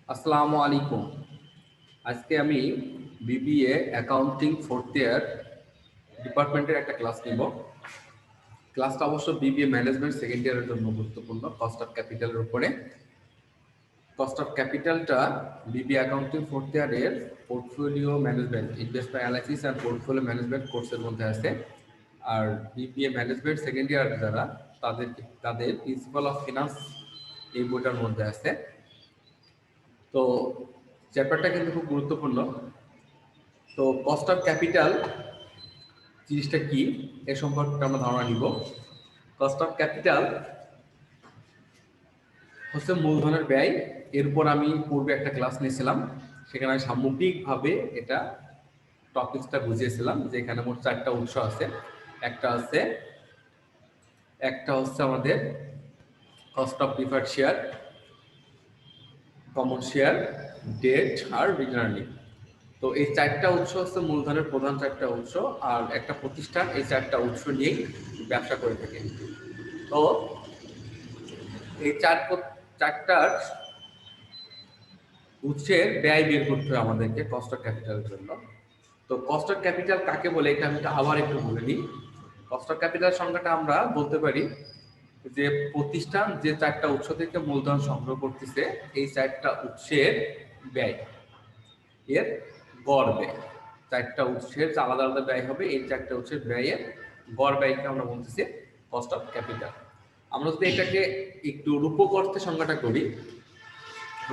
আসসালামু আলাইকুম। আজকে আমি বিবিএ অ্যাকাউন্টিং ফোর্থ ইয়ার ডিপার্টমেন্টের একটা ক্লাস নিব। ক্লাসটা অবশ্য বিবিএ ম্যানেজমেন্ট সেকেন্ড ইয়ারের জন্য গুরুত্বপূর্ণ, কস্ট অফ ক্যাপিটালের উপরে। কস্ট অফ ক্যাপিটালটা বিবিএ অ্যাকাউন্টিং ফোর্থ ইয়ারের portfolio management, investment analysis and portfolio management কোর্সের মধ্যে আছে। আর বিবিএ ম্যানেজমেন্ট সেকেন্ড ইয়ার যারা, তাদের প্রিন্সিপাল অফ ফিনান্স এই বইটার মধ্যে আছে। তো চ্যাপ্টারটা কিন্তু খুব গুরুত্বপূর্ণ। তো কস্ট অফ ক্যাপিটাল জিনিসটা কি এ সম্পর্কে আমরা ধারণা নিব। কস্ট অফ ক্যাপিটাল হচ্ছে মূলধনের ব্যয়। এরপর আমি পূর্বে একটা ক্লাস নিয়েছিলাম, সেখানে আমি সামগ্রিকভাবে এটা টপিকসটা বুঝিয়েছিলাম যে এখানে মোট 4টা উৎস আছে। একটা হচ্ছে আমাদের cost of preferred share, common share, debt আর রিটার্ন আর্নিং। তো এই 4টা উৎস হচ্ছে মূলধনের প্রধান 4টা উৎস, আর একটা প্রতিষ্ঠান এই 4টা উৎস নিয়েই ব্যবসা করে থাকে। তো এই চারটার উৎসের ব্যয় বের করতে হবে আমাদেরকে কস্ট অফ ক্যাপিটালের জন্য। তো কস্ট অফ ক্যাপিটাল কাকে বলে এটা আমি আবার একটু বলে নিই। কস্ট অফ ক্যাপিটাল সংজ্ঞাটা আমরা বলতে পারি যে প্রতিষ্ঠান যে 4টা উৎস থেকে মূলধন সংগ্রহ করতেছে, এই 4টা উৎসের ব্যয়, এর গড় ব্যয়। 4টা উৎসের আলাদা আলাদা ব্যয় হবে, এই 4টা উৎসের ব্যয়ের গড় ব্যয়কে আমরা বলতেছি কস্ট অফ ক্যাপিটাল। আমরা যদি এটাকে একটু রূপক অর্থে সংজ্ঞাটা করি,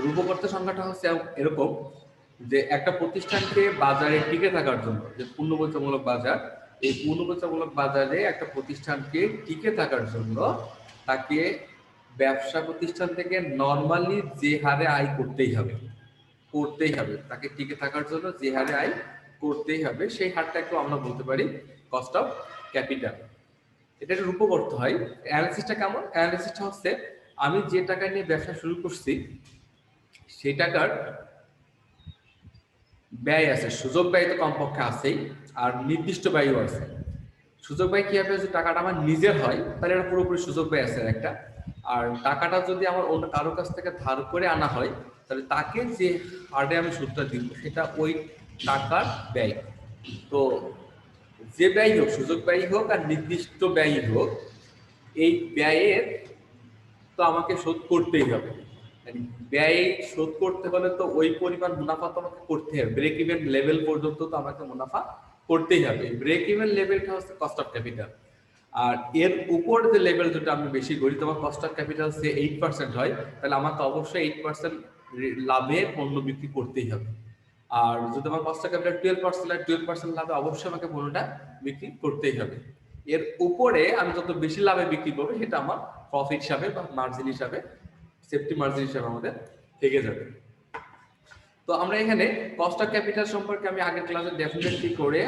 রূপক অর্থে সংজ্ঞাটা হচ্ছে এরকম যে একটা প্রতিষ্ঠানকে বাজারে টিকে থাকার জন্য, যে পূর্ণবৈধমূলক বাজার, এই পূর্ণবৈধমূলক বাজারে একটা প্রতিষ্ঠানকে টিকে থাকার জন্য তাকে ব্যবসা প্রতিষ্ঠান থেকে নর্মালি যে হারে আয় করতেই হবে, তাকে টিকে থাকার জন্য যে হারে আয় করতেই হবে, সেই হারটাকেও আমরা বলতে পারি কস্ট অফ ক্যাপিটাল। এটা একটা রূপক অর্থ হয়। অ্যানালিসিসটা কেমন? অ্যানালিসিসটা হচ্ছে আমি যে টাকা নিয়ে ব্যবসা শুরু করছি সেই টাকার ব্যয় আছে, সুযোগ ব্যয় তো কমপক্ষে আছেই, আর নির্দিষ্ট ব্যয়ও আছে। সুযোগ ব্যয় কি হবে? যে টাকাটা আমার নিজের হয় তাহলে এটা পুরোপুরি সুযোগ ব্যয় আছে একটা। আর টাকাটা যদি আমার অন্য কারো কাছ থেকে ধার করে আনা হয়, তাহলে তাকে যে হারে আমি সুদটা দিব সেটা ওই টাকার ব্যয়। তো যে ব্যয় হোক, সুযোগ ব্যয় হোক আর নির্দিষ্ট ব্যয় হোক, এই ব্যয়ের তো আমাকে শোধ করতেই হবে। ব্যয় শোধ করতে হলে তো ওই পরিমাণ মুনাফা তো আমাকে করতে হবে, ব্রেক ইভেন লেভেল পর্যন্ত তো আমাকে মুনাফা করতেই হবে। ব্রেক ইভেন লেভেলটা হচ্ছে কস্ট অফ ক্যাপিটাল। আর এর উপর যে লেভেল যেটা আমি বেশি করি, তোমার কস্ট অফ ক্যাপিটাল সে 8% হয়, তাহলে আমাকে অবশ্যই 8% লাভে পণ্য বিক্রি করতেই হবে। আর যদি আমার কস্ট অফ ক্যাপিটাল 12% হয়, 12% লাভে অবশ্যই আমাকে পণ্যটা বিক্রি করতেই হবে। এর উপরে আমি যত বেশি লাভে বিক্রি করবো সেটা আমার প্রফিট হিসাবে বা মার্জিন হিসাবে, সেফটি মার্জিন হিসাবে আমাদের থেকে যাবে। তো আমরা এখানে কস্ট অফ ক্যাপিটাল সম্পর্কে আমি আগের ক্লাসে ডেফিনেটলি করে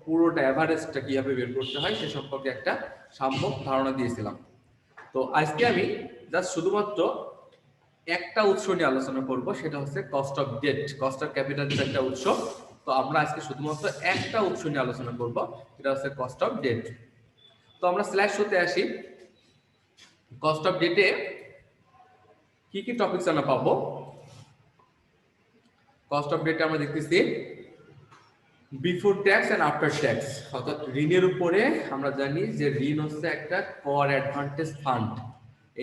পুরোটা এভারেজটা কিভাবে বের করতে হয় সে সম্পর্কে একটা সাম্যক ধারণা দিয়েছিলাম। তো আজকে আমি জাস্ট শুধুমাত্র একটা উৎস নিয়ে আলোচনা করব, সেটা হচ্ছে cost of debt. Cost of capital যেটা একটা উৎস, তো আমরা আজকে শুধুমাত্র একটা উৎস নিয়ে আলোচনা করব, সেটা হচ্ছে কস্ট অফ ডেট। তো আমরা স্ল্যাশ হতে আসি। কস্ট অফ ডেটে কি কি টপিকস আমরা পাবো? কস্ট অফ ডেটে আমরা দেখতেছি before tax and after tax, অর্থাৎ ঋণের উপরে। আমরা জানি যে ঋণ হচ্ছে একটা কর অ্যাডভান্টেজ ফান্ড।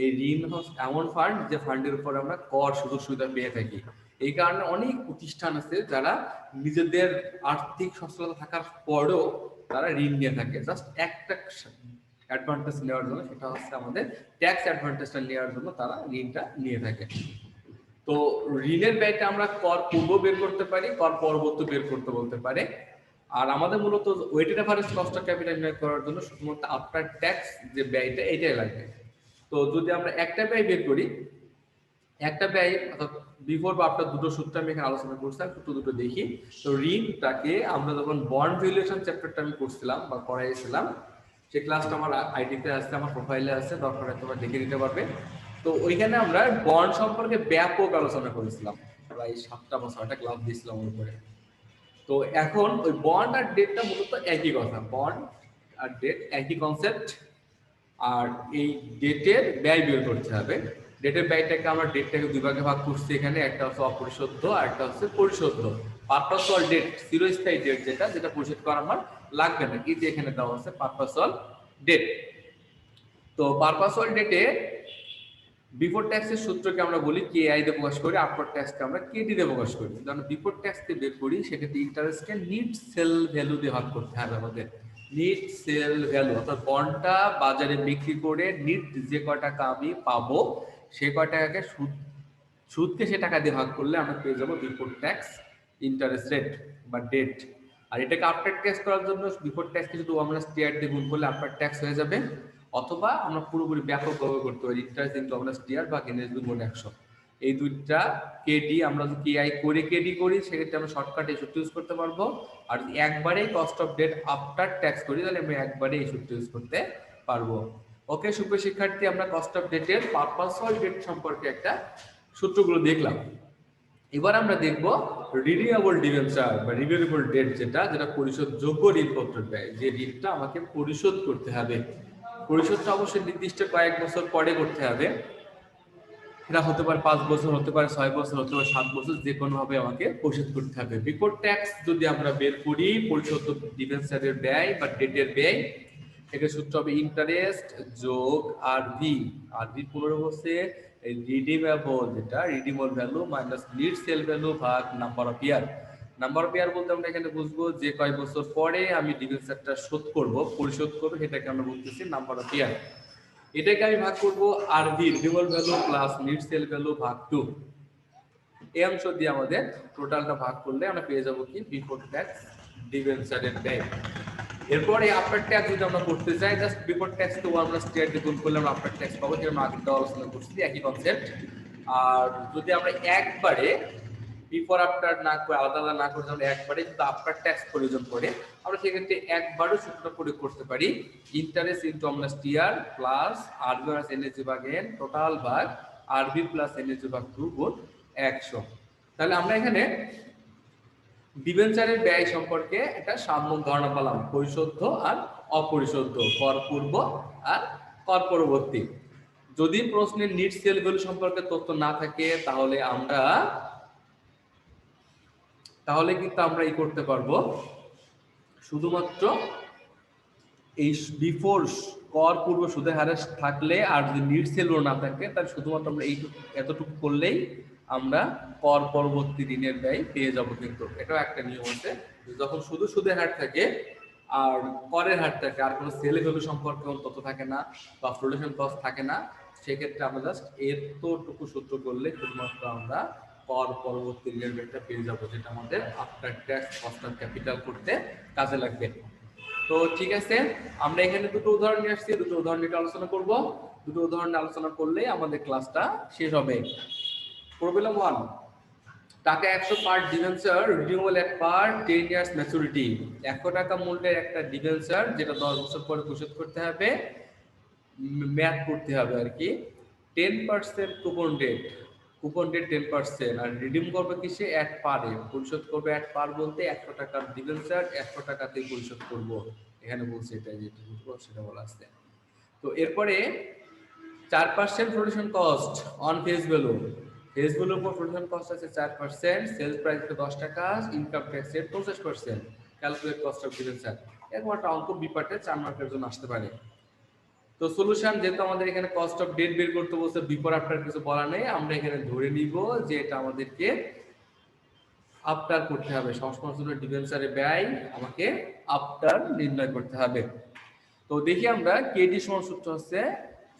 এই ঋণ হচ্ছে এমন ফান্ড যে ফান্ডের উপর আমরা কর সুযোগ সুবিধা পেয়ে থাকি। এই কারণে অনেক প্রতিষ্ঠান আছে যারা নিজেদের আর্থিক সচ্ছলতা থাকার পরেও তারা ঋণ নিয়ে থাকে জাস্ট একটা অ্যাডভান্টেজ নেওয়ার জন্য, সেটা হচ্ছে আমাদের ট্যাক্স অ্যাডভান্টেজটা নেওয়ার জন্য তারা ঋণটা নিয়ে থাকে। তো ঋণের ব্যয়টা আমরা কর পূর্ব বের করতে পারি, কর পরবর্তী বের করতে বলতে পারে। আর আমাদের মূলত weighted average cost of capital নির্ণয় করার জন্য শুধুমাত্র আফটার ট্যাক্স যে ব্যয়টা এটাই লাগবে। তো যদি আমরা একটা ব্যয় বের করি, একটা ব্যয় অর্থাৎ বিফোর বা আফটার দুটো সূত্র আমি এখানে আলোচনা করছিলাম, দুটো দেখি। তো ঋণটাকে আমরা যখন বন্ড ভ্যালুয়েশন চ্যাপ্টারটা আমি করছিলাম বা করাইছিলাম, সেই ক্লাসটা আমার আইডিতে আছে, আমার প্রোফাইলে আছে, দরকার হয় তোমরা দেখে নিতে পারবে। তো ওইখানে আমরা বন্ড সম্পর্কে ব্যাপক আলোচনা করেছিলাম, প্রায় 7টা বা 6টা ক্লাস দিয়েছিলাম ওর উপরে। তো এখন ওই বন্ড আর ডেটটা মূলত একই কথা, বন্ড আর ডেট একই কনসেপ্ট। আর এই ডেটের ব্যয় বের করতে হবে। ডেটের ব্যয়টাকে আমরা ডেটটাকে দুই ভাগে ভাগ করছি এখানে, একটা হচ্ছে অপরিশোধ্য আর একটা হচ্ছে পরিশোধ্য। পারপাসুয়াল ডেট চিরস্থায়ী ডেট যেটা যেটা পরিশোধ করা আমার লাগবে না, এই যে এখানে দেওয়া আছে পারপাসুয়াল ডেট। তো পারপাসুয়াল ডেটে বিফোর ট্যাক্সের সূত্রকে আমরা বলি কেআই দিয়ে প্রকাশ করি, আফটার ট্যাক্সকে আমরা কেডি দিয়ে প্রকাশ করি। যখন বিফোর ট্যাক্সকে বের করি সেক্ষেত্রে ইন্টারেস্টকে নিট সেল ভ্যালু দিয়ে ভাগ করতে হবে আমাদের। নিট সেল ভ্যালু অর্থাৎ বন্ডটা বাজারে বিক্রি করে নিট যে কয় টাকা আমি পাবো সে কয় টাকাকে সুদকে সে টাকা দিয়ে ভাগ করলে আমরা পেয়ে যাবো বিফোর ট্যাক্স ইন্টারেস্ট রেট বা ডেট। আর এটাকে আফটার ট্যাক্স করার জন্য বিফোর ট্যাক্সকে শুধু আমরা টিআর দিয়ে গুণ করলে আফটার ট্যাক্স হয়ে যাবে, অথবা আমরা পুরোপুরি ব্যাপকভাবে করতে পারি ইন্টারেস্ট ইনটু আমরা টিআর বা এনএস গুণ 100। এই দুইটা কেডি আমরা যদি কেআই করে কেডি করি সেক্ষেত্রে আমরা শর্টকাট এই সূত্র ইউজ করতে পারবো। আর যদি একবারেই cost of debt after tax করি তাহলে আমরা একবারে এই সূত্র ইউজ করতে পারবো। ওকে সুপ্রিয় শিক্ষার্থী, আমরা কস্ট অফ ডেটের পারপাসুয়াল ডেট সম্পর্কে একটা সূত্রগুলো দেখলাম। এবার আমরা দেখব রিনিউয়েবল ডিবেঞ্চার বা রিনিউয়েবল ডেট যেটা যেটা পরিশোধযোগ্য ঋণপত্রের ব্যয়, যে ঋণটা আমাকে পরিশোধ করতে হবে। পরিশোধটা অবশ্যই নির্দিষ্ট কয়েক বছর পরে করতে হবে, এটা হতে পারে 5 বছর, হতে পারে 6 বছর, হতে পারে 7 বছর, যে কোনো ভাবে আমাকে পরিশোধ করতে হবে। বিফোর ট্যাক্স যদি আমরা বের করি পরিশোধ ডিবেঞ্চারের ব্যয় বা ডেটের ব্যয়, এটা সূত্র হবে ইন্টারেস্ট যোগ আরভি। আরভি 15 হচ্ছে রিডিমেবল যেটা redeemable value minus net sale value ভাগ number of year. Number of year বলতে আমরা এখানে বুঝবো যে কয় বছর পরে আমি ডিবেঞ্চারটা শোধ করব পরিশোধ করব সেটাকে আমরা বলতেছি নাম্বার অফ ইয়ার। এটাকে আমি ভাগ করব RV redeemable value plus net sale value ভাগ 2। এই অংশ দিয়ে আমাদের টোটালটা ভাগ করলে আমরা পেয়ে যাব কি বিফোর ট্যাক্স ডিবেঞ্চারের ব্যয়। এরপরে আফটার ট্যাক্স যদি আমরা করতে চাই জাস্ট বিফোর ট্যাক্স তো আমরা স্টেট দিয়ে গুণ করলে আমরা আফটার ট্যাক্স পাবো, যেটা আমরা আগে আলোচনা করছি একই কনসেপ্ট। আর যদি আমরা একবারে বিফোর আফটার না করে আলাদা আলাদা না করে আমরা একবারে কিন্তু আফটার ট্যাক্স প্রয়োজন পড়ে আমরা সেক্ষেত্রে একবারও সূত্রটা প্রয়োগ করতে পারি ইন্টারেস্ট ইনটু আমরা টিআর প্লাস আরবি মাইনাস এনএসজি ভাগ এন টোটাল ভাগ আরবি প্লাস এনএসজি ভাগ 2 গুণ 100। তাহলে আমরা এখানে ডিবেঞ্চারের ব্যয় সম্পর্কে একটা সাম্যক ধারণা পেলাম, পরিশোধ্য আর অপরিশোধ্য, কর পূর্ব আর কর পরবর্তী। যদি প্রশ্নের নিট সেল ভ্যালু সম্পর্কে তথ্য না থাকে তাহলে কিন্তু আমরা এই করতে পারবো শুধুমাত্র এই বিফোর কর পূর্ব সুদের হারে থাকলে আর যদি নিট সেল ভ্যালু না থাকে তাহলে শুধুমাত্র আমরা এতটুকু করলেই আমরা কর পরবর্তী ঋণের ব্যয় পেয়ে যাব। কিন্তু এটাও একটা নিয়ম আছে, যখন শুধু সুদের হার থাকে আর করের হার থাকে আর কোনো সেল ভ্যালু সম্পর্কে তথ্য থাকে না বা ফ্লোটেশন কস্ট থাকে না, সেক্ষেত্রে আমরা জাস্ট এতটুকু সূত্র করলে শুধুমাত্র আমরা কর পরবর্তী ঋণের ব্যয়টা পেয়ে যাব, যেটা আমাদের after tax cost of capital করতে কাজে লাগবে। তো ঠিক আছে, আমরা এখানে দুটো উদাহরণ নিয়ে আসছি, দুটো উদাহরণ নিয়ে আলোচনা করব। দুটো উদাহরণ আলোচনা করলে আমাদের ক্লাসটা শেষ হবে। প্রবলেম 1, টাকা 100 পার ডিবেঞ্চার রিনিউয়েবল এট পার 10 ইয়ার্স ম্যাচুরিটি। 100 টাকা মূল্যের একটা ডিবেঞ্চার যেটা 10 বছর পরে পরিশোধ করতে হবে, ম্যাথ করতে হবে আর কি। 10% কুপন রেট 10%, আর রিডিম করবে কিসে এট পারে, পরিশোধ করবে এট পার বলতে 100 টাকার ডিবেঞ্চার 100 টাকাতেই পরিশোধ করব, এখানে বলছে এটা যেটা সেটা বলা আছে। তো এরপরে 4% flotation cost on face value, face ভ্যালুর উপর ফ্লোটেশন কস্ট আছে 4%, সেলস প্রাইস 10 টাকা, ইনকাম ট্যাক্স এর 50%, ক্যালকুলেট কস্ট অফ ডিবেঞ্চার। এরকম একটা অঙ্ক বিপার্টে 4 মার্কের জন্য আসতে পারে। তো সলিউশন, যেহেতু আমাদের এখানে কস্ট অফ ডেট বের করতে বলছে, বিফোর আফটার কিছু বলা নেই, আমরা এখানে ধরে নিব যে এটা আমাদেরকে আফটার করতে হবে, সবসময় জন্য ডিবেঞ্চারের ব্যয় আমাকে আফটার নির্ণয় করতে হবে। তো দেখি আমরা কেডি সমান সূত্র হচ্ছে,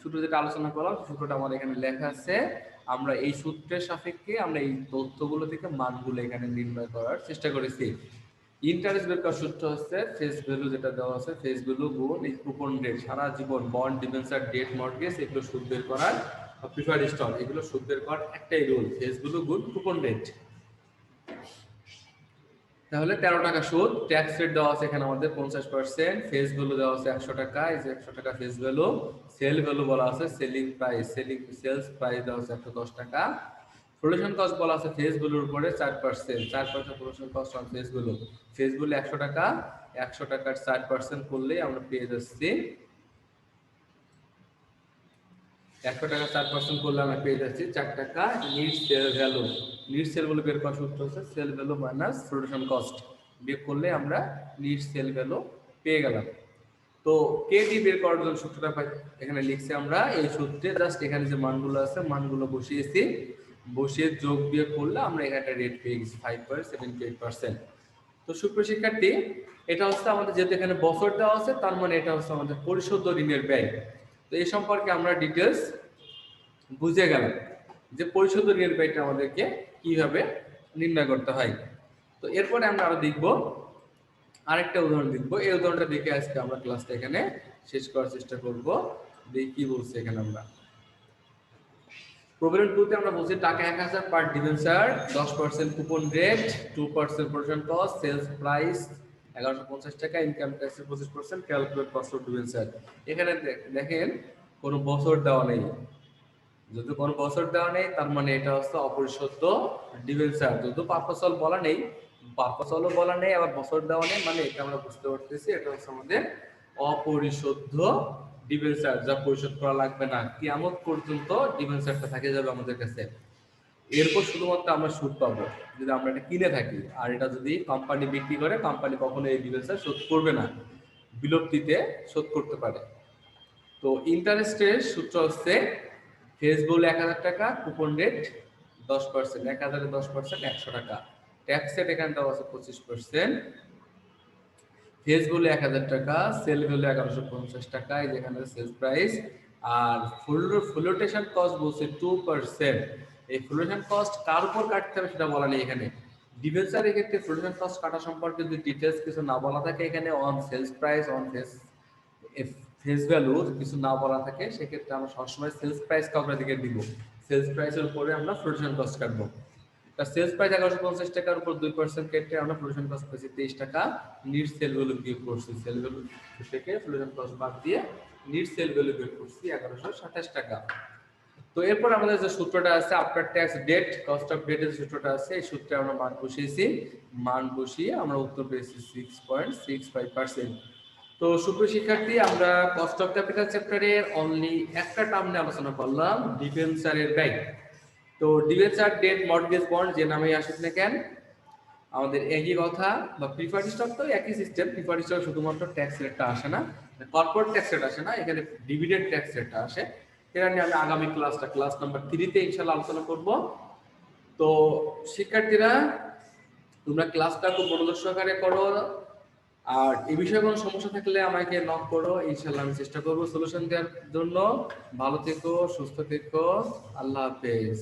সূত্র যেটা আলোচনা করলাম সূত্রটা আমার এখানে লেখা আছে, আমরা এই সূত্রের সাপেক্ষে আমরা এই তথ্যগুলো থেকে মানগুলো এখানে নির্ণয় করার চেষ্টা করেছি। ইন্টারেস্ট বের করার সূত্র হচ্ছে ফেস ভ্যালু যেটা দেওয়া আছে, ফেস ভ্যালু গুণ এই কুপন রেট, সারা জীবন বন্ড ডিবেঞ্চার ডেট মর্টগেজ এগুলো সুদ বের করার, প্রিফার্ড স্টক এগুলো সুদ বের করার একটাই রুল, ফেস ভ্যালু গুণ কুপন রেট। তাহলে 13 টাকা সুদ, ট্যাক্স রেট দেওয়া আছে এখানে আমাদের 50%, ফেস ভ্যালু দেওয়া আছে 100 টাকা, এই যে 100 টাকা ফেস ভ্যালু, সেল ভ্যালু বলা আছে সেলিং প্রাইস, সেলস প্রাইস দেওয়া আছে 110 টাকা, ফ্লোটেশন কস্ট বলা আছে ফেস ভ্যালুর উপরে 4% flotation cost on face value, face value 100 টাকা, 100 টাকার 4% করলেই আমরা পেয়ে যাচ্ছি 100 টাকা 4% করলে আমরা পেয়ে যাচ্ছি 4 টাকা net sale value. Net sale value বের করার সূত্র হচ্ছে sale value minus production cost, বিয়োগ করলে আমরা নিট সেল ভ্যালু পেয়ে গেলাম। তো কেডি বের করার জন্য সূত্রটা এখানে লিখছি আমরা এই সূত্রে, জাস্ট এখানে যে মানগুলো আছে মানগুলো বসিয়েছি, বসিয়ে যোগ বিয়োগ করলে আমরা এখানে একটা রেট পেয়ে গেছি 5.78%। তো সুপ্রিয় শিক্ষার্থী, এটা হচ্ছে আমাদের যেহেতু এখানে বছর দেওয়া আছে, তার মানে এটা হচ্ছে আমাদের পরিশোধ্য ঋণের ব্যয়। তো এই সম্পর্কে আমরা ডিটেলস বুঝে গেলাম যে পরিশোধ্য ঋণের ব্যয়টা আমাদেরকে কিভাবে নির্ণয় করতে হয়। তো এরপরে আমরা আরো দেখব আরেকটা উদাহরণ দেখবো। এই উদাহরণটা দেখে আজকে আমরা ক্লাসটা এখানে শেষ করার চেষ্টা করব। দেখি কি বলছে এখানে আমরা। প্রবলেম 2 তে আমরা বলছি টাকা 1000 per debenture, 10% coupon rate, 2% production cost, sales price 1150 টাকা, income tax 25%, calculate cost of debenture. এখানে দেখেন কোনো বছর দেওয়া নেই। যদি কোনো বছর দেওয়া নেই তার মানে এটা হচ্ছে অপরিশোধ্য ডিবেঞ্চার। যদিও পারপাসল বলা নেই, পারপাসলও বলা নেই, আবার বছর দেওয়া নেই, মানে এটা আমরা বুঝতে পারতেছি এটা হচ্ছে আমাদের অপরিশোধ্য ডিবেঞ্চার, যা পরিশোধ করা লাগবে না, কিয়ামত পর্যন্ত ডিবেঞ্চারটা থেকে যাবে আমাদের কাছে। এরপর শুধুমাত্র আমরা সুদ পাবো যদি আমরা এটা কিনে থাকি। আর এটা যদি কোম্পানি বিক্রি করে, কোম্পানি কখনো এই ডিবেঞ্চার শোধ করবে না, বিলুপ্তিতে শোধ করতে পারে। তো ইন্টারেস্টের সূত্র হচ্ছে ফেস ভ্যালু 1000 টাকা, কুপন রেট 10%, 1000 এ 10% 100 টাকা, ট্যাক্স রেট এখানে দেওয়া আছে 25%, ফেস ভ্যালু 1000 টাকা, সেল ভ্যালু 1150 টাকা, এই যেখানে সেলস প্রাইস। আর ফ্লোটেশন কস্ট বলছে 2%। এই ফ্লোটেশন কস্ট কার উপর কাটতে হবে সেটা বলা নেই এখানে। ডিবেঞ্চারের ক্ষেত্রে ফ্লোটেশন কস্ট কাটা সম্পর্কে যদি ডিটেলস কিছু না বলা থাকে এখানে, on sales price, on face value কিছু না বলা থাকে, সেক্ষেত্রে আমরা সবসময় সেলস প্রাইস কাউকে দিকে দিব, সেলস প্রাইসের উপরে আমরা ফ্লোটেশন কস্ট কাটবো। তার সেলস প্রাইস 1150 টাকার উপর 2% কেটে আমরা ফ্লোটেশন কস্ট পেয়েছি 23 টাকা। নিট সেল ভ্যালু বিয়োগ করছি, সেল ভ্যালু থেকে ফ্লোটেশন কস্ট বাদ দিয়ে নিট সেল ভ্যালু বিয়োগ করছি 1127 টাকা। তো এরপর আমাদের যে সূত্রটা আছে after tax debt cost of ডেটের সূত্রটা আছে, এই সূত্রে আমরা মান বসিয়েছি, মান বসিয়ে আমরা উত্তর পেয়েছি 6.65%। তো সুপ্রিয় শিক্ষার্থী, আমরা কস্ট অফ ক্যাপিটাল চ্যাপ্টারের অনলি একটা টার্ম নিয়ে আলোচনা করলাম, ডিবেঞ্চারের ব্যয়। তো ডিবেঞ্চার, ডেট, মর্টগেজ বন্ড যে নামেই আসুক না কেন আমাদের একই কথা, বা প্রিফার্ড স্টক তো একই সিস্টেম। প্রিফার্ড স্টক শুধুমাত্র ট্যাক্স রেটটা আসে না, কর্পোরেট ট্যাক্স রেট আসে না, এখানে ডিভিডেন্ড ট্যাক্স রেটটা আসে। এটা নিয়ে আমি আগামী ক্লাস নাম্বার 3 তে ইনশাআল্লাহ আলোচনা করব। তো শিক্ষার্থীরা তোমরা ক্লাসটা খুব মনোযোগ সহকারে করো, আর এই বিষয়ে কোনো সমস্যা থাকলে আমাকে নক করো, ইনশাআল্লাহ আমি চেষ্টা করব সলিউশন দেওয়ার জন্য। ভালো থেকো, সুস্থ থেকো, আল্লাহ হাফেজ।